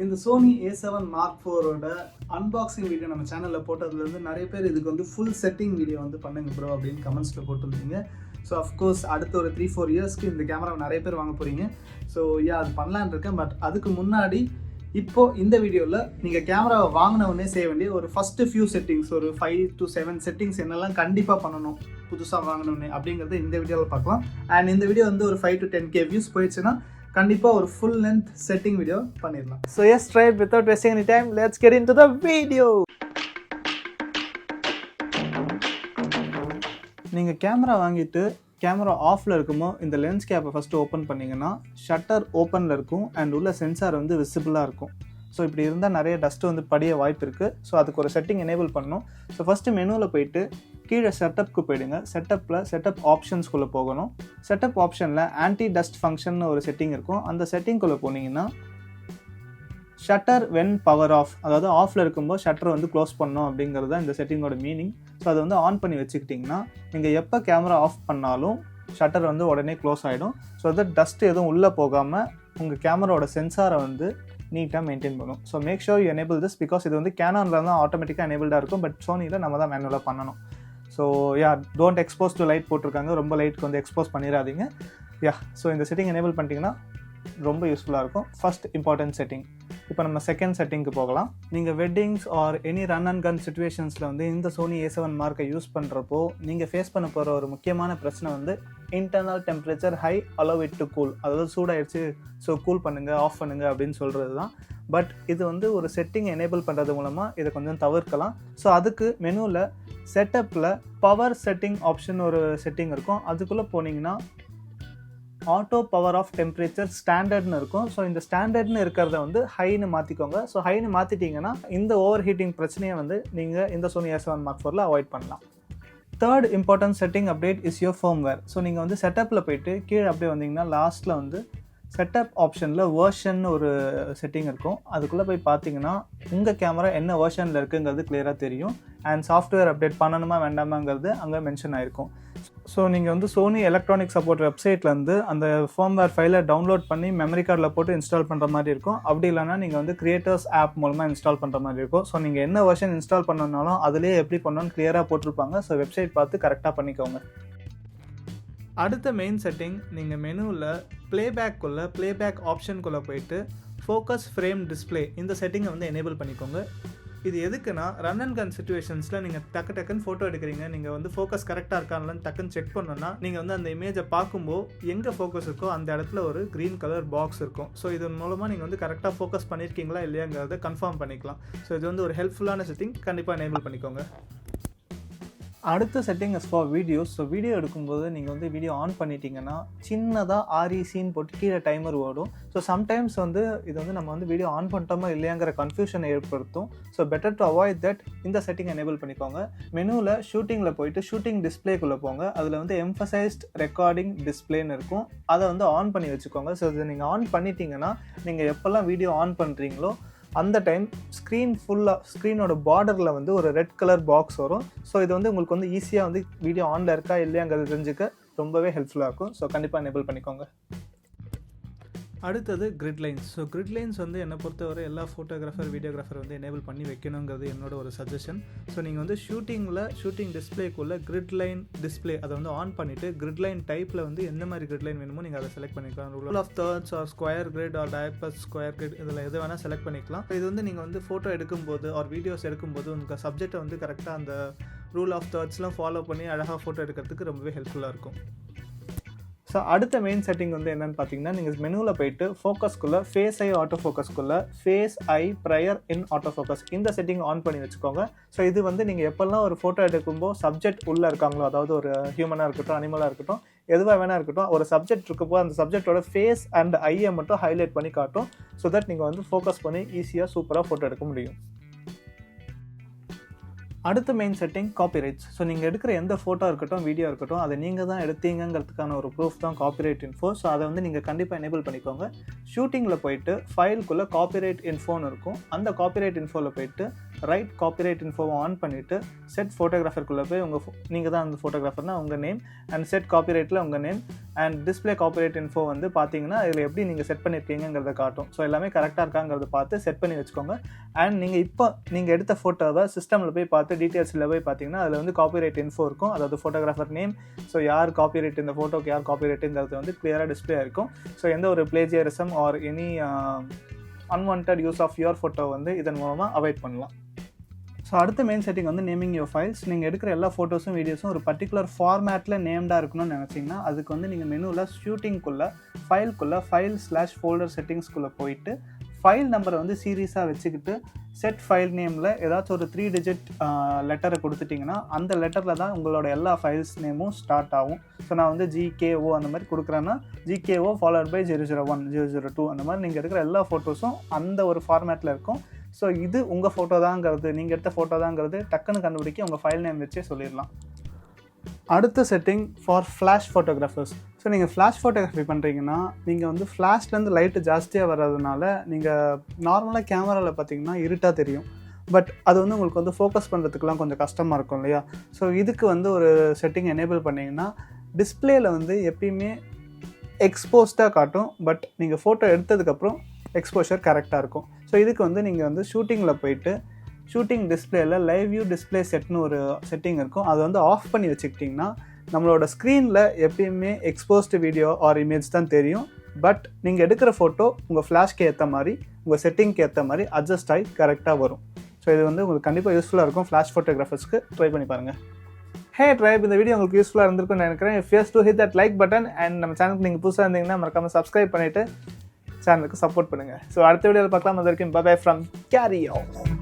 இந்த Sony A7M4 ஓட unboxing video நம்ம சேனலில் போட்டதுலேருந்து நிறைய பேர் இதுக்கு வந்து ஃபுல் செட்டிங் வீடியோ வந்து பண்ணுங்க ப்ரோ அப்படின்னு கமெண்ட்ஸில் போட்டிருந்தீங்க. ஸோ அஃப்கோர்ஸ் அடுத்த ஒரு 3-4 இயர்ஸ்க்கு இந்த கேமராவை நிறைய பேர் வாங்க போகிறீங்க. ஸோ அது பண்ணலான்னு இருக்கேன். பட் அதுக்கு முன்னாடி இப்போது இந்த வீடியோவில் நீங்கள் கேமராவை வாங்கினவுடனே செய்ய வேண்டிய ஒரு ஃபஸ்ட்டு ஃபியூ செட்டிங்ஸ், ஒரு 5 to 7 செட்டிங்ஸ் என்னெல்லாம் கண்டிப்பாக பண்ணணும் புதுசாக வாங்கினோடனே அப்படிங்கிறத இந்த வீடியோவில் பார்க்கலாம். அண்ட் இந்த வீடியோ வந்து ஒரு 5 to 10K வியூஸ் போயிடுச்சுன்னா கண்டிப்பாக ஒரு ஃபுல் லென்த் செட்டிங் வீடியோ பண்ணிடலாம். So yes, right, without wasting any time, let's get into the video. நீங்கள் கேமரா வாங்கிட்டு கேமரா ஆஃபில் இருக்குமோ இந்த லென்ஸ் கேப்பை ஃபஸ்ட்டு ஓப்பன் பண்ணிங்கன்னா ஷட்டர் ஓப்பனில் இருக்கும் அண்ட் உள்ள சென்சார் வந்து விசிபிளாக இருக்கும். ஸோ இப்படி இருந்தால் நிறைய டஸ்ட்டு வந்து படிய வாய்ப்பு இருக்குது. ஸோ அதுக்கு ஒரு செட்டிங் எனேபிள் பண்ணணும். ஸோ ஃபஸ்ட்டு மெனுவில் போயிட்டு கீழே செட்டப்க்கு போயிடுங்க. செட்டப் ஆப்ஷன்ஸ்குள்ளே போகணும். செட்டப் ஆப்ஷனில் ஆன்டி டஸ்ட் ஃபங்க்ஷன் ஒரு செட்டிங் இருக்கும். அந்த செட்டிங்குள்ளே போனீங்கன்னா ஷட்டர் வென் பவர் ஆஃப், அதாவது ஆஃபில் இருக்கும்போது ஷட்டர் வந்து க்ளோஸ் பண்ணணும் அப்படிங்கிறது தான் இந்த செட்டிங்கோட மீனிங். ஸோ அதை வந்து ஆன் பண்ணி வச்சுக்கிட்டிங்கன்னா நீங்கள் எப்போ கேமரா ஆஃப் பண்ணாலும் ஷட்டர் வந்து உடனே க்ளோஸ் ஆகிடும். ஸோ அது டஸ்ட் எதுவும் உள்ளே போகாமல் உங்கள் கேமராவோட சென்சாரை வந்து நீட்டாக மெயின்டைன் பண்ணும். So make sure you enable this, because இது வந்து கேனானில் தான் ஆட்டோமேட்டிக்காக எனேபிள்டாக இருக்கும். பட் சோனியில் நம்ம தான் மேனுவலாக பண்ணணும். So don't expose to light போட்டிருக்காங்க, ரொம்ப லைட்டுக்கு வந்து எக்ஸ்போஸ் பண்ணிடாதீங்க. ஸோ இந்த செட்டிங் எனேபிள் பண்ணிட்டீங்கன்னா ரொம்ப யூஸ்ஃபுல்லாக இருக்கும். First important setting. இப்போ நம்ம செகண்ட் செட்டிங்க்கு போகலாம். நீங்கள் weddings or any run and gun சுச்சுவேஷன்ஸில் வந்து இந்த Sony A7 மார்க்கை யூஸ் பண்ணுறப்போ நீங்கள் ஃபேஸ் பண்ண போகிற ஒரு முக்கியமான பிரச்சனை வந்து internal temperature high allow it to cool, அதாவது சூடாகிடுச்சு ஸோ கூல் பண்ணுங்கள் ஆஃப் பண்ணுங்கள் அப்படின்னு சொல்கிறது தான். பட் இது வந்து ஒரு செட்டிங் எனேபிள் பண்ணுறது மூலமாக இதை கொஞ்சம் தவிர்க்கலாம். ஸோ அதுக்கு மெனுவில் செட்டப்பில் பவர் செட்டிங் ஆப்ஷன் ஒரு செட்டிங் இருக்கும். அதுக்குள்ளே போனீங்கன்னா ஆட்டோ பவர் ஆஃப் டெம்பரேச்சர் ஸ்டாண்டர்ட்னு இருக்கும். ஸோ இந்த ஸ்டாண்டர்ட்னு இருக்கிறத வந்து ஹைன்னு மாற்றிக்கோங்க. ஸோ ஹைன்னு மாற்றிட்டிங்கன்னா இந்த ஓவர் ஹீட்டிங் பிரச்சனையை வந்து நீங்கள் இந்த Sony A7M4 அவாய்ட் பண்ணலாம். Third important setting update is your firmware. So நீங்கள் வந்து செட்டப்பில் போயிட்டு கீழே அப்படியே வந்தீங்கன்னா லாஸ்ட்டில் வந்து செட்டப் ஆப்ஷனில் வேர்ஷன் ஒரு செட்டிங் இருக்கும். அதுக்குள்ளே போய் பார்த்தீங்கன்னா உங்கள் கேமரா என்ன வேர்ஷனில் இருக்குங்கிறது கிளியராக தெரியும். அண்ட் சாஃப்ட்வேர் அப்டேட் பண்ணணுமா வேண்டாமாங்கிறது அங்கே மென்ஷன் ஆகிருக்கும். ஸோ நீங்கள் வந்து சோனி எலக்ட்ரானிக் சப்போர்ட் வெப்சைட்லேருந்து அந்த ஃபர்ம்வேர் ஃபைலை டவுன்லோட் பண்ணி மெமரி கார்டில் போட்டு இன்ஸ்டால் பண்ணுற மாதிரி இருக்கும். அப்படி இல்லைனா நீங்கள் வந்து கிரியேட்டர்ஸ் ஆப் மூலமாக இன்ஸ்டால் பண்ணுற மாதிரி இருக்கும். ஸோ நீங்கள் என்ன வெர்ஷன் இன்ஸ்டால் பண்ணணுன்னாலும் அதிலே எப்படி பண்ணணும்னு கிளியராக போட்டிருப்பாங்க. ஸோ வெப்சைட் பார்த்து கரெக்டாக பண்ணிக்கோங்க. அடுத்த மெயின் செட்டிங், நீங்கள் மெனுவில் ப்ளேபேக் ஆப்ஷனுக்குள்ளே போயிட்டு ஃபோக்கஸ் ஃப்ரேம் டிஸ்பிளே இந்த செட்டிங்கை வந்து எனேபிள் பண்ணிக்கோங்க. இது எதுக்குன்னா ரன் அண்ட் கன் சுச்சுவேஷன்ஸில் நீங்கள் டக்குன்னு ஃபோட்டோ எடுக்கிறீங்க, நீங்கள் வந்து ஃபோக்கஸ் கரெக்டாக இருக்கான்னு டக்குன்னு செக் பண்ணணும்னா நீங்கள் வந்து அந்த இமேஜை பார்க்கும்போது எங்கே ஃபோக்கஸ் இருக்கோ அந்த இடத்துல ஒரு க்ரீன் கலர் பாக்ஸ் இருக்கும். ஸோ இதன் மூலமாக நீங்கள் வந்து கரெக்டாக ஃபோக்கஸ் பண்ணியிருக்கீங்களா இல்லையாங்கிறத கன்ஃபார்ம் பண்ணிக்கலாம். ஸோ இது வந்து ஒரு ஹெல்ப்ஃபுல்லான செட்டிங், கண்டிப்பாக எனேபிள் பண்ணிக்கோங்க. அடுத்த setting is for videos. So video எடுக்கும்போது நீங்கள் வந்து வீடியோ ஆன் பண்ணிட்டீங்கன்னா சின்னதாக RECன்னு போட்டு கீழே டைமர் ஓடும். ஸோ சம்டைம்ஸ் வந்து இது வந்து நம்ம வந்து வீடியோ ஆன் பண்ணிட்டோமா இல்லையாங்கிற கன்ஃபியூஷனை ஏற்படுத்தும். So better to avoid that இந்த செட்டிங் எனேபிள் பண்ணிக்கோங்க. மெனுவில் ஷூட்டிங்கில் போயிட்டு ஷூட்டிங் டிஸ்பிளேக்குள்ளே போங்க. அதில் வந்து எம்ஃபசைஸ்ட் ரெக்கார்டிங் டிஸ்பிளேன்னு இருக்கும். அதை வந்து ஆன் பண்ணி வச்சுக்கோங்க. ஸோ இதை நீங்கள் ஆன் பண்ணிட்டீங்கன்னா நீங்கள் எப்போல்லாம் வீடியோ ஆன் பண்ணுறீங்களோ அந்த டைம் ஸ்க்ரீனோட பார்டரில் வந்து ஒரு ரெட் கலர் பாக்ஸ் வரும். ஸோ இது வந்து உங்களுக்கு வந்து ஈஸியாக வந்து வீடியோ ஆனில் இருக்கா இல்லையாங்கிறது தெரிஞ்சுக்க ரொம்பவே ஹெல்ப்ஃபுல்லாக இருக்கும். ஸோ கண்டிப்பாக எனேபிள் பண்ணிக்கோங்க. அடுத்தது கிரிட்லைன்ஸ். ஸோ கிரிட்லைன்ஸ் வந்து என்னை பொறுத்தவரை எல்லா வீடியோகிராஃபர் வந்து எனேபிள் பண்ணி வைக்கணுங்கிறது என்னோட ஒரு சஜஷன். ஸோ நீங்கள் வந்து ஷூட்டிங் டிஸ்பிளேக்குள்ளே கிரிட்லைன் டிஸ்பிளே அதை வந்து ஆன் பண்ணிவிட்டு கிரிட்லைன் டைப்பில் வந்து எந்த மாதிரி கிரிட்லைன் வேணுமோ நீங்கள் அதை செலக்ட் பண்ணிக்கலாம். Rule of thirds or square grid or டயபஸ் ஸ்கொயர் கிரிட் இதில் எது வேணால் செலக்ட் பண்ணிக்கலாம். இது வந்து நீங்கள் வந்து ஃபோட்டோ எடுக்கும்போது ஆர் வீடியோஸ் எடுக்கும்போது உங்கள் சப்ஜெக்டை வந்து கரெக்டாக அந்த ரூல் ஆஃப் தேர்ட்ஸ்லாம் ஃபாலோ பண்ணி அழகாக ஃபோட்டோ எடுக்கிறதுக்கு ரொம்பவே ஹெல்ப்ஃபுல்லாக இருக்கும். ஸோ அடுத்த மெயின் செட்டிங் வந்து என்னென்னு பார்த்தீங்கன்னா நீங்கள் மெனுவில் போயிட்டு ஃபோக்கஸ்குள்ளே ஃபேஸ் ஐ ஆட்டோ ஃபோக்கஸ்குள்ளே face I prior in auto focus இந்த செட்டிங் ஆன் பண்ணி வச்சுக்கோங்க. ஸோ இது வந்து நீங்கள் எப்போல்லாம் ஒரு ஃபோட்டோ எடுக்கும்போது சப்ஜெக்ட் உள்ளே இருக்காங்களோ, அதாவது ஒரு ஹியூமனாக இருக்கட்டும் அனிமலாக இருக்கட்டும் எதுவாக வேணா இருக்கட்டும், ஒரு சப்ஜெக்ட் இருக்கப்போ அந்த சப்ஜெக்டோட ஃபேஸ் அண்ட் ஐயை மட்டும் ஹைலைட் பண்ணி காட்டும். ஸோ தட் நீங்கள் வந்து ஃபோக்கஸ் பண்ணி ஈஸியாக சூப்பராக ஃபோட்டோ எடுக்க முடியும். அடுத்த மெயின் செட்டிங் காப்பிரைட்ஸ். ஸோ நீங்கள் எடுக்கிற எந்த ஃபோட்டோ இருக்கட்டும் வீடியோ இருக்கட்டும் அதை நீங்கள் தான் எடுத்தீங்கிறதுக்கான ஒரு ப்ரூஃப் தான் காப்பிரைட் இன்ஃபோ. ஸோ அதை வந்து நீங்கள் கண்டிப்பாக எனேபிள் பண்ணிக்கோங்க. ஷூட்டிங்கில் போயிட்டு ஃபைலுக்குள்ளே காப்பிரைட் இன்ஃபோன்னு இருக்கும். அந்த காப்பிரைட் இன்ஃபோவில் போயிட்டு ரைட் காப்பிரைட் இன்ஃபோவை ஆன் பண்ணிவிட்டு செட் ஃபோட்டோகிராஃபருக்குள்ளே போய் நீங்கள் தான் அந்த ஃபோட்டோகிராஃபர்னால் உங்கள் நேம் அண்ட் செட் காப்பிரைட்டில் உங்கள் name and display copyright info வந்து பார்த்தீங்கன்னா இதில் எப்படி நீங்கள் செட் பண்ணியிருக்கீங்கிறத காட்டும். ஸோ எல்லாமே கரெக்டாக இருக்காங்கிறத பார்த்து செட் பண்ணி வச்சுக்கோங்க. அண்ட் நீங்கள் எடுத்த ஃபோட்டோவை சிஸ்டமில் போய் பார்த்து டீட்டெயில்ஸில் போய் பார்த்தீங்கன்னா அதில் வந்து காப்பிரைட் இன்ஃபோ இருக்கும், அதாவது ஃபோட்டோகிராஃபர் நேம், ஸோ யார் காப்பிரைட் இந்த ஃபோட்டோக்கு யார் காப்பிரைட்டுங்கிறது வந்து கிளியராக டிஸ்பிளே இருக்கும். ஸோ எந்த ஒரு plagiarism or any unwanted use of your photo வந்து இதன் மூலமாக அவாய்ட் பண்ணலாம். ஸோ அடுத்த மெயின் செட்டிங் வந்து நேமிங் யுவர் ஃபைல்ஸ். நீங்கள் எடுக்கிற எல்லா ஃபோட்டோஸும் வீடியோஸும் ஒரு பர்டிகுலர் ஃபார்மேட்டில் நேம்டாக இருக்கணும்னு நினச்சிங்கன்னா அதுக்கு வந்து நீங்கள் மெனுவில் ஷூட்டிங்குள்ளே ஃபைல்/ஃபோல்டர் செட்டிங்ஸ்குள்ளே போயிட்டு ஃபைல் நம்பரை வந்து சீரியஸாக வச்சுக்கிட்டு செட் ஃபைல் நேமில் ஏதாச்சும் ஒரு 3 டிஜிட் லெட்டரை கொடுத்துட்டிங்கன்னா அந்த லெட்டரில் தான் உங்களோட எல்லா ஃபைல்ஸ் நேமும் ஸ்டார்ட் ஆகும். ஸோ நான் வந்து GKO அந்த மாதிரி கொடுக்குறேன்னா GKO /001 002 அந்த மாதிரி நீங்கள் எடுக்கிற எல்லா ஃபோட்டோஸும் அந்த ஒரு ஃபார்மேட்டில் இருக்கும். ஸோ இது உங்கள் ஃபோட்டோ தாங்கிறது, நீங்கள் எடுத்த ஃபோட்டோ தாங்கிறது டக்குன்னு கண்டுபிடிக்க உங்கள் ஃபைல் நேம் வச்சே சொல்லிடலாம். அடுத்த setting for flash photographers. So நீங்கள் ஃப்ளாஷ் ஃபோட்டோகிராஃபி பண்ணுறீங்கன்னா நீங்கள் வந்து ஃப்ளாஷ்லேருந்து லைட்டு ஜாஸ்தியாக வர்றதுனால நீங்கள் நார்மலாக கேமராவில் பார்த்தீங்கன்னா இருட்டாக தெரியும். பட் அது வந்து உங்களுக்கு வந்து ஃபோக்கஸ் பண்ணுறதுக்குலாம் கொஞ்சம் கஷ்டமாக இருக்கும் இல்லையா? ஸோ இதுக்கு வந்து ஒரு செட்டிங் எனேபிள் பண்ணிங்கன்னா டிஸ்பிளேயில் வந்து எப்பயுமே எக்ஸ்போஸ்டாக காட்டும், பட் நீங்கள் ஃபோட்டோ எடுத்ததுக்கப்புறம் எக்ஸ்போஷர் கரெக்டாக இருக்கும். ஸோ இதுக்கு வந்து நீங்கள் வந்து ஷூட்டிங்கில் போயிட்டு ஷூட்டிங் டிஸ்பிளேயில் லைவ் வியூ டிஸ்பிளே செட்னு ஒரு செட்டிங் இருக்கும். அதை வந்து ஆஃப் பண்ணி வச்சுக்கிட்டிங்கன்னா நம்மளோட ஸ்க்ரீனில் எப்பயுமே எக்ஸ்போஸ்டு வீடியோ ஆர் இமேஜ் தான் தெரியும். பட் நீங்கள் எடுக்கிற ஃபோட்டோ உங்கள் ஃப்ளாஷ்க்கு ஏற்ற மாதிரி உங்கள் செட்டிங்க்கு ஏற்ற மாதிரி அட்ஜஸ்ட் ஆகி கரெக்டாக வரும். ஸோ இது வந்து உங்களுக்கு கண்டிப்பாக யூஸ்ஃபுல்லாக இருக்கும். ஃப்ளாஷ் ஃபோட்டோகிராஃபர்ஸ்க்கு ட்ரை பண்ணி பாருங்கள். ஹே ட்ரைப், இந்த வீடியோ உங்களுக்கு யூஸ்ஃபுல்லாக இருந்திருக்குன்னு நினைக்கிறேன். If use to hit that like button and நம்ம சேனலுக்கு நீங்கள் புதுசாக இருந்தீங்கன்னா மறக்காமல் சப்ஸ்கிரைப் பண்ணிவிட்டு சேனலுக்கு சப்போர்ட் பண்ணுங்கள். ஸோ அடுத்த வீடியோவில் பார்க்கலாம். அது வரைக்கும் bye bye from carry on.